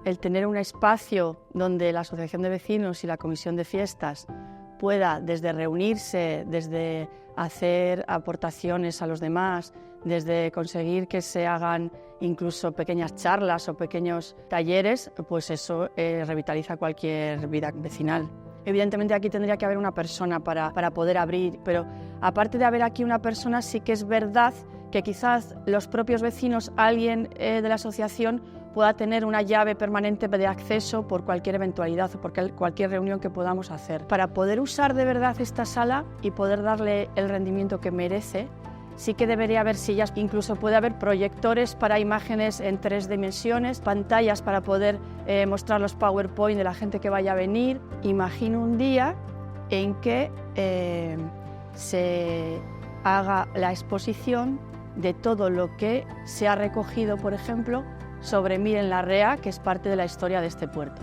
el tener un espacio donde la asociación de vecinos y la comisión de fiestas pueda desde reunirse, desde hacer aportaciones a los demás, desde conseguir que se hagan incluso pequeñas charlas o pequeños talleres, pues eso revitaliza cualquier vida vecinal. Evidentemente aquí tendría que haber una persona para poder abrir, pero aparte de haber aquí una persona, sí que es verdad que quizás los propios vecinos, alguien de la asociación, pueda tener una llave permanente de acceso por cualquier eventualidad o por cualquier reunión que podamos hacer. Para poder usar de verdad esta sala y poder darle el rendimiento que merece, sí que debería haber sillas, incluso puede haber proyectores para imágenes en 3 dimensiones, pantallas para poder mostrar los PowerPoint de la gente que vaya a venir. Imagino un día en que se haga la exposición de todo lo que se ha recogido, por ejemplo, sobre Miren la Rea, que es parte de la historia de este puerto.